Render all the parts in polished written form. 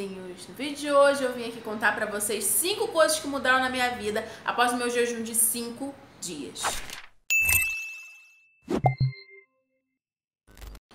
amorzinhos! No vídeo de hoje eu vim aqui contar pra vocês 5 coisas que mudaram na minha vida após o meu jejum de 5 dias.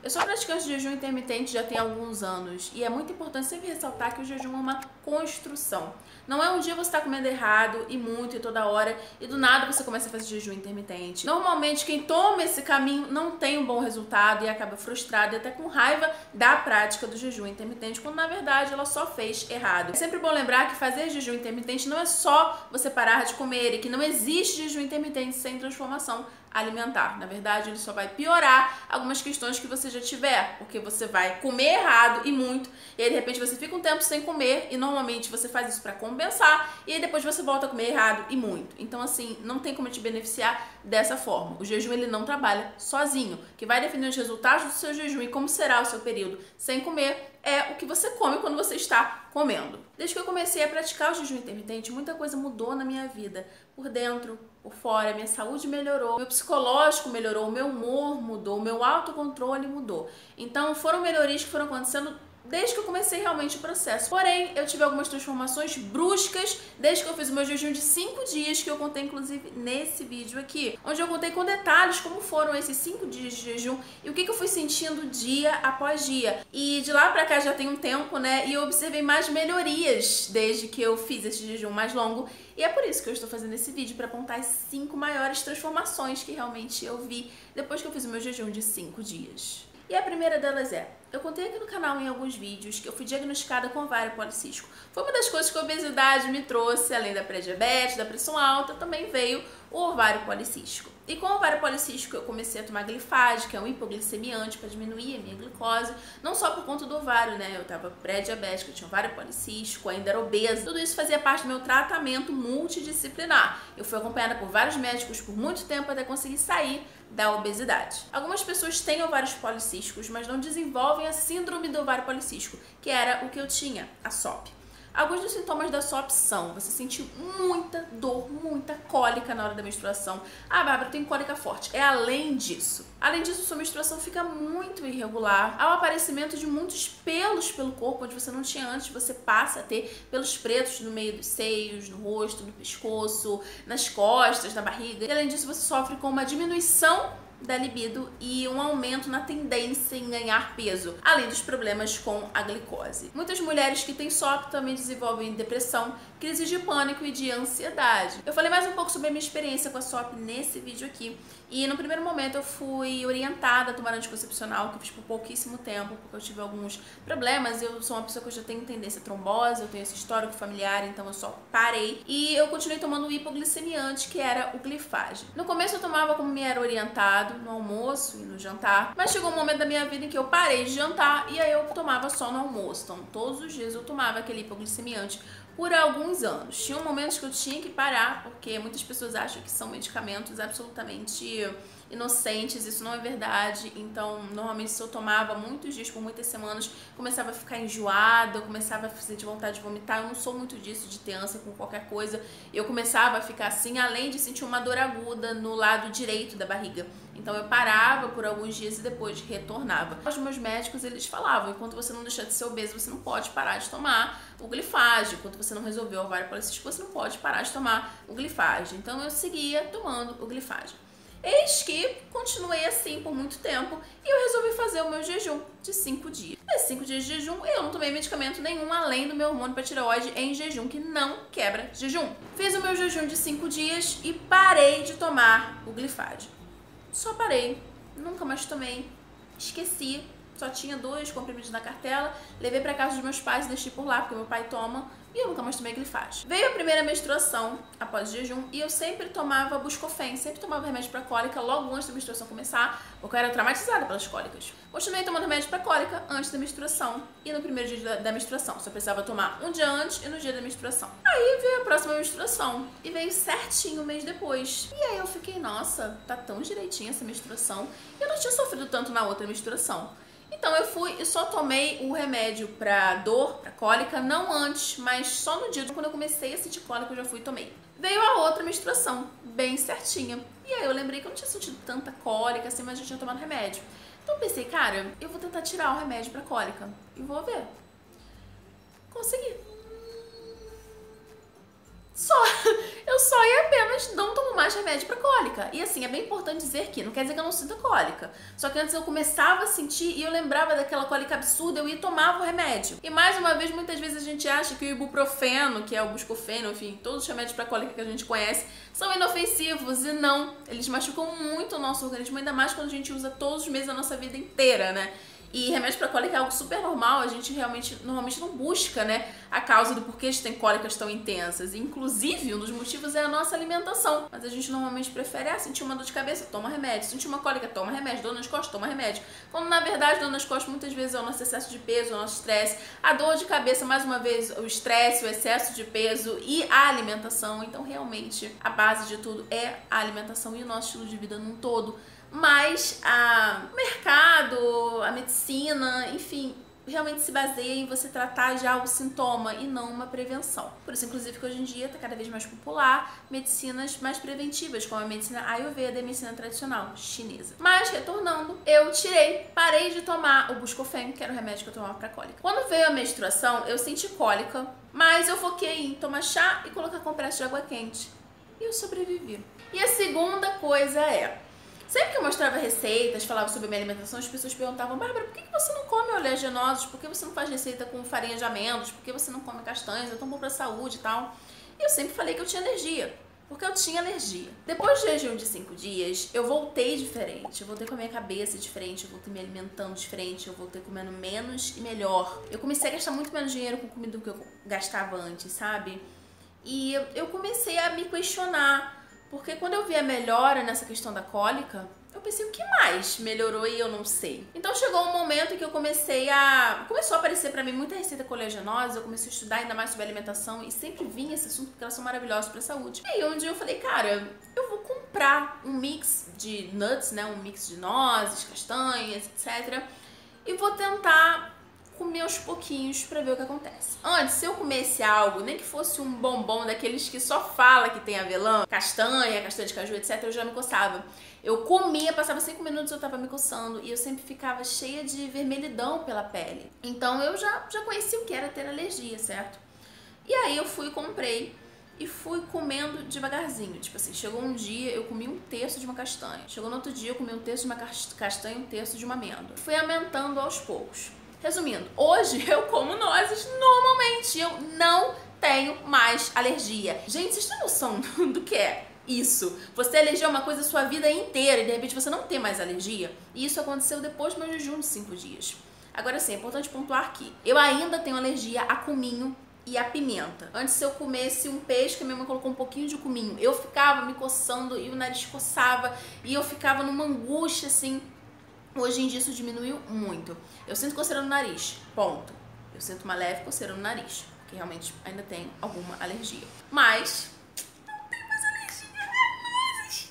Eu sou praticante de jejum intermitente já tem alguns anos e é muito importante sempre ressaltar que o jejum é uma construção. Não é um dia você está comendo errado e muito e toda hora e do nada você começa a fazer jejum intermitente. Normalmente quem toma esse caminho não tem um bom resultado e acaba frustrado e até com raiva da prática do jejum intermitente, quando na verdade ela só fez errado. É sempre bom lembrar que fazer jejum intermitente não é só você parar de comer e que não existe jejum intermitente sem transformação alimentar. Na verdade, ele só vai piorar algumas questões que você já tiver, porque você vai comer errado e muito, e aí de repente você fica um tempo sem comer, e normalmente você faz isso para compensar, e aí depois você volta a comer errado e muito. Então assim, não tem como te beneficiar dessa forma. O jejum ele não trabalha sozinho. O que vai definir os resultados do seu jejum e como será o seu período sem comer é o que você come quando você está comendo. Desde que eu comecei a praticar o jejum intermitente, muita coisa mudou na minha vida. Por dentro, por fora, minha saúde melhorou, meu psicológico melhorou, meu humor mudou, meu autocontrole mudou. Então foram melhorias que foram acontecendo desde que eu comecei realmente o processo. Porém, eu tive algumas transformações bruscas desde que eu fiz o meu jejum de 5 dias, que eu contei inclusive nesse vídeo aqui, onde eu contei com detalhes como foram esses 5 dias de jejum e o que eu fui sentindo dia após dia. E de lá pra cá já tem um tempo, né, e eu observei mais melhorias desde que eu fiz esse jejum mais longo. E é por isso que eu estou fazendo esse vídeo, para apontar as 5 maiores transformações que realmente eu vi depois que eu fiz o meu jejum de 5 dias. E a primeira delas é, eu contei aqui no canal em alguns vídeos que eu fui diagnosticada com ovário policístico. Foi uma das coisas que a obesidade me trouxe, além da pré-diabetes, da pressão alta, também veio o ovário policístico. E com o ovário policístico eu comecei a tomar glifage, que é um hipoglicemiante para diminuir a minha glicose, não só por conta do ovário, né? Eu tava pré-diabética, eu tinha ovário policístico, ainda era obesa. Tudo isso fazia parte do meu tratamento multidisciplinar. Eu fui acompanhada por vários médicos por muito tempo até conseguir sair da obesidade. Algumas pessoas têm ovários policísticos, mas não desenvolvem a síndrome do ovário policístico, que era o que eu tinha, a SOP. Alguns dos sintomas da SOP são: você sentir muita dor, muita cólica na hora da menstruação. Ah, Bárbara, tem cólica forte. É além disso. Além disso, sua menstruação fica muito irregular. Há o aparecimento de muitos pelos pelo corpo, onde você não tinha antes, você passa a ter pelos pretos no meio dos seios, no rosto, no pescoço, nas costas, na barriga. E além disso, você sofre com uma diminuição da libido e um aumento na tendência em ganhar peso, além dos problemas com a glicose. Muitas mulheres que têm SOP também desenvolvem depressão, crise de pânico e de ansiedade. Eu falei mais um pouco sobre a minha experiência com a SOP nesse vídeo aqui, e no primeiro momento eu fui orientada a tomar anticoncepcional, que eu fiz por pouquíssimo tempo, porque eu tive alguns problemas. Eu sou uma pessoa que eu já tenho tendência à trombose, eu tenho esse histórico familiar, então eu só parei. E eu continuei tomando o hipoglicemiante, que era o glifage. No começo eu tomava como me era orientado, no almoço e no jantar, mas chegou um momento da minha vida em que eu parei de jantar e aí eu tomava só no almoço. Então todos os dias eu tomava aquele hipoglicemiante por alguns anos. Tinham momentos que eu tinha que parar, porque muitas pessoas acham que são medicamentos absolutamente inocentes, isso não é verdade. Então, normalmente se eu tomava muitos dias, por muitas semanas, começava a ficar enjoada, eu começava a sentir vontade de vomitar. Eu não sou muito disso, de ter ânsia com qualquer coisa. Eu começava a ficar assim, além de sentir uma dor aguda no lado direito da barriga. Então eu parava por alguns dias e depois retornava. Os meus médicos, eles falavam, enquanto você não deixar de ser obeso, você não pode parar de tomar o glifage. Enquanto você não resolveu o ovário policístico, você não pode parar de tomar o glifage. Então eu seguia tomando o glifage. Eis que continuei assim por muito tempo e eu resolvi fazer o meu jejum de 5 dias. Nesses 5 dias de jejum, eu não tomei medicamento nenhum além do meu hormônio para tireoide em jejum, que não quebra jejum. Fiz o meu jejum de 5 dias e parei de tomar o glifage. Só parei, nunca mais tomei, esqueci. Só tinha 2 comprimidos na cartela, levei pra casa dos meus pais e deixei por lá, porque meu pai toma, e eu nunca mais tomei glifage. Veio a primeira menstruação após o jejum e eu sempre tomava Buscofen, sempre tomava remédio pra cólica logo antes da menstruação começar, porque eu era traumatizada pelas cólicas. Continuei tomando remédio pra cólica antes da menstruação e no primeiro dia da menstruação. Só precisava tomar um dia antes e no dia da menstruação. Aí veio a próxima menstruação e veio certinho um mês depois. E aí eu fiquei, nossa, tá tão direitinho essa menstruação. Eu não tinha sofrido tanto na outra menstruação. Então eu fui e só tomei o remédio pra dor, pra cólica, não antes, mas só no dia quando eu comecei a sentir cólica eu já fui e tomei. Veio a outra menstruação, bem certinha. E aí eu lembrei que eu não tinha sentido tanta cólica assim, mas já tinha tomado remédio. Então eu pensei, cara, eu vou tentar tirar o remédio pra cólica e vou ver. Consegui. Só. Eu só e apenas não tomo mais remédio pra cólica. E assim, é bem importante dizer que não quer dizer que eu não sinta cólica. Só que antes eu começava a sentir e eu lembrava daquela cólica absurda, eu ia e tomava o remédio. E mais uma vez, muitas vezes a gente acha que o ibuprofeno, que é o buscofeno, enfim, todos os remédios pra cólica que a gente conhece, são inofensivos. E não, eles machucam muito o nosso organismo, ainda mais quando a gente usa todos os meses da nossa vida inteira, né? E remédio para cólica é algo super normal, a gente normalmente não busca, né, a causa do porquê a gente tem cólicas tão intensas. Inclusive, um dos motivos é a nossa alimentação. Mas a gente normalmente prefere, sentir uma dor de cabeça, toma remédio. Sentir uma cólica, toma remédio. Dor nas costas, toma remédio. Quando na verdade, dor nas costas muitas vezes é o nosso excesso de peso, o nosso estresse. A dor de cabeça, mais uma vez, o estresse, o excesso de peso e a alimentação. Então, realmente, a base de tudo é a alimentação e o nosso estilo de vida num todo. Mas o mercado, a medicina, enfim, realmente se baseia em você tratar já o sintoma e não uma prevenção. Por isso, inclusive, que hoje em dia está cada vez mais popular medicinas mais preventivas, como a medicina Ayurveda e a medicina tradicional chinesa. Mas, retornando, eu parei de tomar o Buscofen, que era o remédio que eu tomava para cólica. Quando veio a menstruação, eu senti cólica, mas eu foquei em tomar chá e colocar compressa de água quente. E eu sobrevivi. E a segunda coisa é... Sempre que eu mostrava receitas, falava sobre minha alimentação, as pessoas perguntavam: Bárbara, por que você não come oleaginosos? Por que você não faz receita com farinha de amêndoas? Por que você não come castanhas? É tão bom pra saúde e tal. E eu sempre falei que eu tinha alergia, porque eu tinha alergia. Depois do jejum de 5 dias, eu voltei diferente. Eu voltei com a minha cabeça diferente, eu voltei me alimentando diferente, eu voltei comendo menos e melhor. Eu comecei a gastar muito menos dinheiro com comida do que eu gastava antes, sabe? E eu comecei a me questionar. Porque quando eu vi a melhora nessa questão da cólica, eu pensei, o que mais melhorou e eu não sei? Então chegou um momento em que eu começou a aparecer pra mim muita receita coleaginosa, eu comecei a estudar ainda mais sobre alimentação e sempre vinha esse assunto porque elas são maravilhosas pra saúde. E aí um dia eu falei, cara, eu vou comprar um mix de nuts, né, um mix de nozes, castanhas, etc. E vou tentar comer aos pouquinhos pra ver o que acontece. Antes, se eu comesse algo, nem que fosse um bombom daqueles que só fala que tem avelã, castanha de caju, etc, eu já me coçava. Eu comia, passava 5 minutos eu tava me coçando e eu sempre ficava cheia de vermelhidão pela pele. Então eu já conhecia o que era ter alergia, certo? E aí eu fui e comprei e fui comendo devagarzinho. Tipo assim, chegou um dia eu comi 1/3 de uma castanha. Chegou no outro dia eu comi 1/3 de uma castanha e 1/3 de uma amêndoa. Fui aumentando aos poucos. Resumindo, hoje eu como nozes normalmente, eu não tenho mais alergia. Gente, vocês têm noção do que é isso? Você ter alergia a uma coisa a sua vida inteira e de repente você não tem mais alergia? E isso aconteceu depois do meu jejum de 5 dias. Agora sim, é importante pontuar que eu ainda tenho alergia a cominho e a pimenta. Antes, se eu comesse um peixe, que a minha mãe colocou um pouquinho de cominho, eu ficava me coçando e o nariz coçava e eu ficava numa angústia assim. Hoje em dia isso diminuiu muito. Eu sinto coceira no nariz, ponto. Eu sinto uma leve coceira no nariz, que realmente ainda tem alguma alergia. Mas não tem mais alergia a nozes.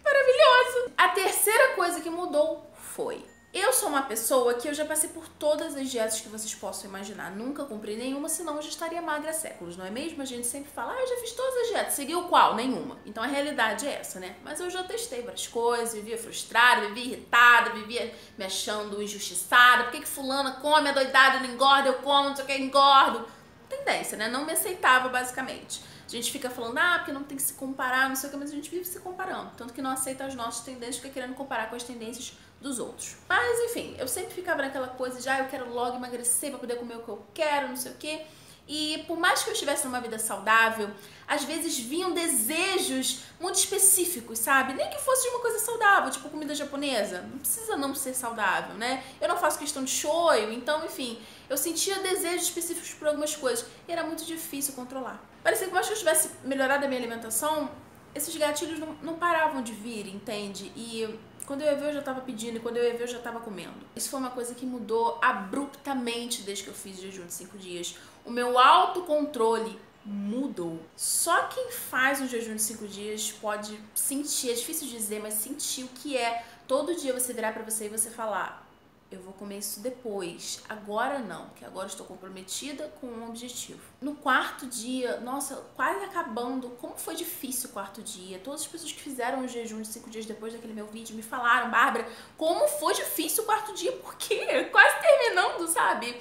Maravilhoso! A terceira coisa que mudou foi... Eu sou uma pessoa que eu já passei por todas as dietas que vocês possam imaginar. Nunca cumpri nenhuma, senão eu já estaria magra há séculos, não é mesmo? A gente sempre fala, eu já fiz todas as dietas. Seguiu qual? Nenhuma. Então a realidade é essa, né? Mas eu já testei várias coisas, vivia frustrada, vivia irritada, vivia me achando injustiçada. Por que fulana come, é doidada, não engorda, eu como, não sei o que, engordo. Tendência, né? Não me aceitava, basicamente. A gente fica falando, porque não tem que se comparar, não sei o que, mas a gente vive se comparando. Tanto que não aceita as nossas tendências, fica querendo comparar com as tendências dos outros. Mas, enfim, eu sempre ficava naquela coisa de, eu quero logo emagrecer pra poder comer o que eu quero, não sei o que. E por mais que eu estivesse numa vida saudável, às vezes vinham desejos muito específicos, sabe? Nem que fosse de uma coisa saudável, tipo comida japonesa. Não precisa não ser saudável, né? Eu não faço questão de shoyu, então, enfim, eu sentia desejos específicos por algumas coisas e era muito difícil controlar. Parecia que por mais que eu tivesse melhorado a minha alimentação, esses gatilhos não paravam de vir, entende? E quando eu ia ver, eu já tava pedindo, e quando eu ia ver, eu já tava comendo. Isso foi uma coisa que mudou abruptamente desde que eu fiz jejum de 5 dias. O meu autocontrole mudou. Só quem faz um jejum de 5 dias pode sentir, é difícil dizer, mas sentir o que é todo dia você virar pra você e você falar, eu vou comer isso depois, agora não, porque agora estou comprometida com um objetivo. No 4º dia, nossa, quase acabando, como foi difícil o 4º dia. Todas as pessoas que fizeram o jejum de 5 dias depois daquele meu vídeo me falaram, Bárbara, como foi difícil o 4º dia, por quê? Quase terminando, sabe?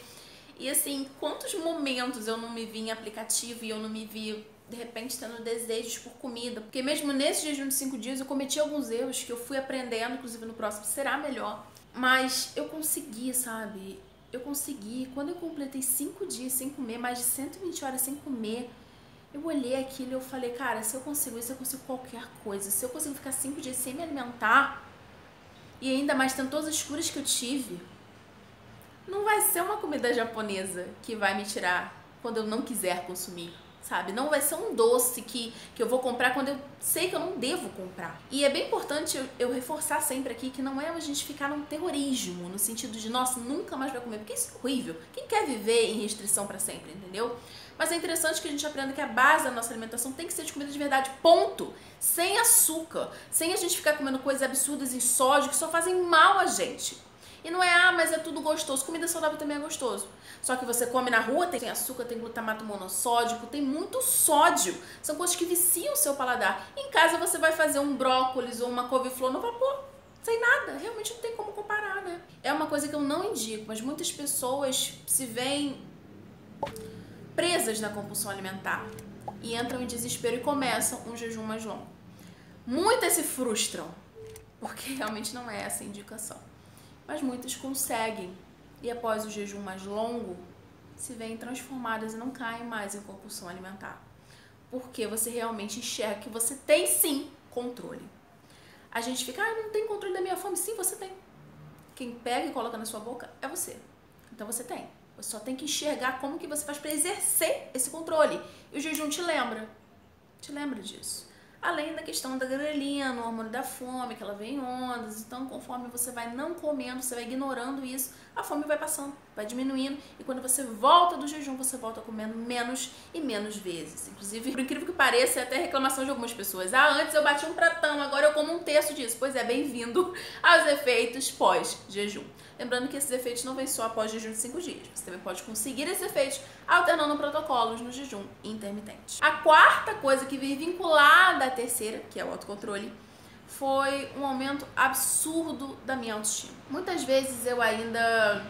E assim, quantos momentos eu não me vi em aplicativo e eu não me vi, de repente, tendo desejos por comida. Porque mesmo nesse jejum de 5 dias eu cometi alguns erros que eu fui aprendendo, inclusive no próximo será melhor. Mas eu consegui, sabe? Eu consegui. Quando eu completei 5 dias sem comer, mais de 120 horas sem comer, eu olhei aquilo e eu falei, cara, se eu consigo isso, eu consigo qualquer coisa. Se eu consigo ficar 5 dias sem me alimentar, e ainda mais tendo todas as curas que eu tive, não vai ser uma comida japonesa que vai me tirar quando eu não quiser consumir, sabe? Não vai ser um doce que eu vou comprar quando eu sei que eu não devo comprar. E é bem importante eu reforçar sempre aqui que não é a gente ficar num terrorismo, no sentido de, nossa, nunca mais vai comer, porque isso é horrível. Quem quer viver em restrição pra sempre, entendeu? Mas é interessante que a gente aprenda que a base da nossa alimentação tem que ser de comida de verdade, ponto. Sem açúcar, sem a gente ficar comendo coisas absurdas em sódio que só fazem mal a gente. E não é, mas é tudo gostoso. Comida saudável também é gostoso. Só que você come na rua, tem açúcar, tem glutamato monossódico, tem muito sódio. São coisas que viciam o seu paladar. Em casa você vai fazer um brócolis ou uma couve-flor no vapor, sem nada. Realmente não tem como comparar, né? É uma coisa que eu não indico, mas muitas pessoas se veem presas na compulsão alimentar e entram em desespero e começam um jejum mais longo. Muitas se frustram, porque realmente não é essa a indicação. Mas muitas conseguem e após o jejum mais longo se veem transformadas e não caem mais em compulsão alimentar. Porque você realmente enxerga que você tem sim controle. A gente fica, não tem controle da minha fome. Sim, você tem. Quem pega e coloca na sua boca é você. Então você tem. Você só tem que enxergar como que você faz para exercer esse controle. E o jejum te lembra disso. Além da questão da grelina, no hormônio da fome, que ela vem em ondas. Então, conforme você vai não comendo, você vai ignorando isso, a fome vai passando, vai diminuindo. E quando você volta do jejum, você volta comendo menos e menos vezes. Inclusive, por incrível que pareça, é até reclamação de algumas pessoas. Antes eu bati um pratão, agora eu como um terço disso. Pois é, bem-vindo aos efeitos pós-jejum. Lembrando que esses efeitos não vêm só após jejum de 5 dias. Você também pode conseguir esses efeitos alternando protocolos no jejum intermitente. A quarta coisa que veio vinculada à terceira, que é o autocontrole, foi um aumento absurdo da minha autoestima. Muitas vezes eu ainda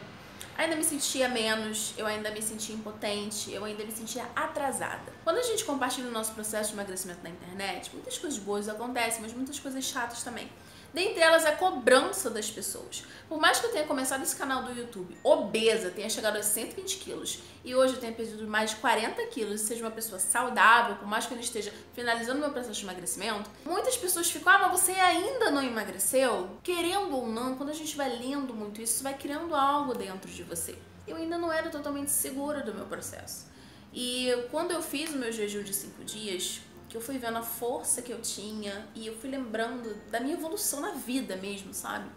me sentia menos, eu ainda me sentia impotente, eu ainda me sentia atrasada. Quando a gente compartilha o nosso processo de emagrecimento na internet, muitas coisas boas acontecem, mas muitas coisas chatas também. Dentre elas, a cobrança das pessoas. Por mais que eu tenha começado esse canal do YouTube obesa, tenha chegado a 120 quilos e hoje eu tenha perdido mais de 40 quilos e seja uma pessoa saudável, por mais que eu não esteja finalizando meu processo de emagrecimento, muitas pessoas ficam, mas você ainda não emagreceu? Querendo ou não, quando a gente vai lendo muito isso vai criando algo dentro de você. Eu ainda não era totalmente segura do meu processo. E quando eu fiz o meu jejum de 5 dias, que eu fui vendo a força que eu tinha e eu fui lembrando da minha evolução na vida mesmo, sabe?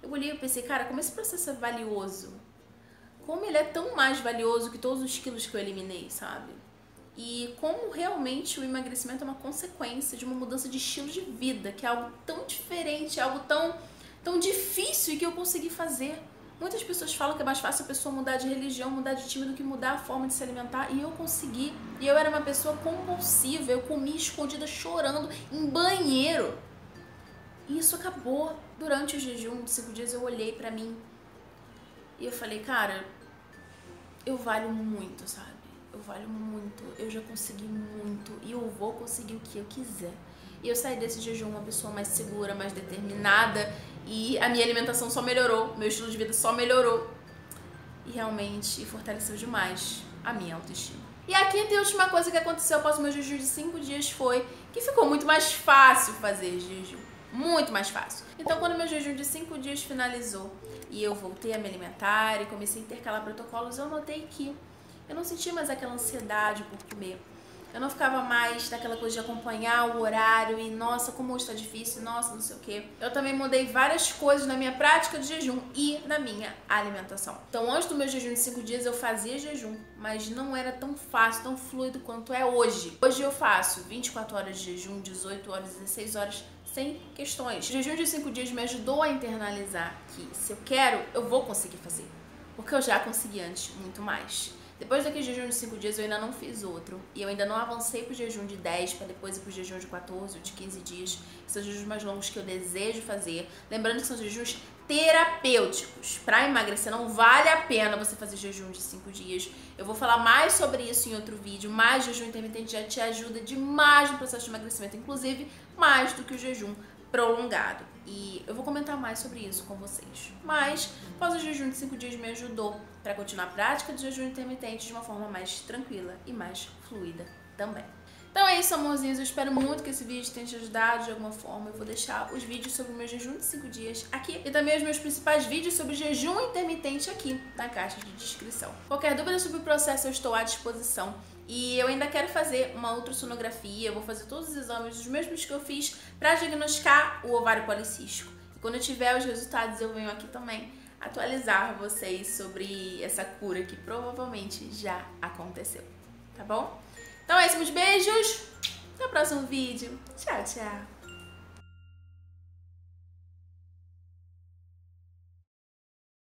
Eu olhei e pensei, cara, como esse processo é valioso. Como ele é tão mais valioso que todos os quilos que eu eliminei, sabe? E como realmente o emagrecimento é uma consequência de uma mudança de estilo de vida, que é algo tão diferente, algo tão difícil e que eu consegui fazer. Muitas pessoas falam que é mais fácil a pessoa mudar de religião, mudar de time do que mudar a forma de se alimentar. E eu consegui. E eu era uma pessoa compulsiva. Eu comia escondida, chorando, em banheiro. E isso acabou. Durante o jejum de 5 dias eu olhei pra mim. E eu falei, cara, eu valho muito, sabe? Eu valho muito. Eu já consegui muito. E eu vou conseguir o que eu quiser. E eu saí desse jejum uma pessoa mais segura, mais determinada. E a minha alimentação só melhorou, meu estilo de vida só melhorou. E realmente fortaleceu demais a minha autoestima. E a quinta e última coisa que aconteceu após o meu jejum de 5 dias foi que ficou muito mais fácil fazer jejum. Muito mais fácil. Então, quando meu jejum de 5 dias finalizou e eu voltei a me alimentar e comecei a intercalar protocolos, eu notei que eu não sentia mais aquela ansiedade por comer. Eu não ficava mais daquela coisa de acompanhar o horário e, nossa, como hoje tá difícil, nossa, não sei o quê. Eu também mudei várias coisas na minha prática de jejum e na minha alimentação. Então, antes do meu jejum de 5 dias, eu fazia jejum, mas não era tão fácil, tão fluido quanto é hoje. Hoje eu faço 24 horas de jejum, 18 horas, 16 horas, sem questões. O jejum de 5 dias me ajudou a internalizar que, se eu quero, eu vou conseguir fazer. Porque eu já consegui antes muito mais. Depois daquele jejum de 5 dias eu ainda não fiz outro. E eu ainda não avancei pro jejum de 10 para depois ir pro jejum de 14 ou de 15 dias. Que são os jejuns mais longos que eu desejo fazer. Lembrando que são jejuns terapêuticos. Para emagrecer não vale a pena você fazer jejum de 5 dias. Eu vou falar mais sobre isso em outro vídeo, mas jejum intermitente já te ajuda demais no processo de emagrecimento, inclusive mais do que o jejum prolongado. E eu vou comentar mais sobre isso com vocês. Mas fazer o jejum de 5 dias me ajudou para continuar a prática de jejum intermitente de uma forma mais tranquila e mais fluida também. Então é isso, amorzinhos. Eu espero muito que esse vídeo tenha te ajudado de alguma forma. Eu vou deixar os vídeos sobre o meu jejum de 5 dias aqui e também os meus principais vídeos sobre jejum intermitente aqui na caixa de descrição. Qualquer dúvida sobre o processo eu estou à disposição. E eu ainda quero fazer uma ultrassonografia, eu vou fazer todos os exames, os mesmos que eu fiz, para diagnosticar o ovário policístico. E quando eu tiver os resultados, eu venho aqui também atualizar vocês sobre essa cura que provavelmente já aconteceu, tá bom? Então é isso, meus beijos, até o próximo vídeo, tchau, tchau!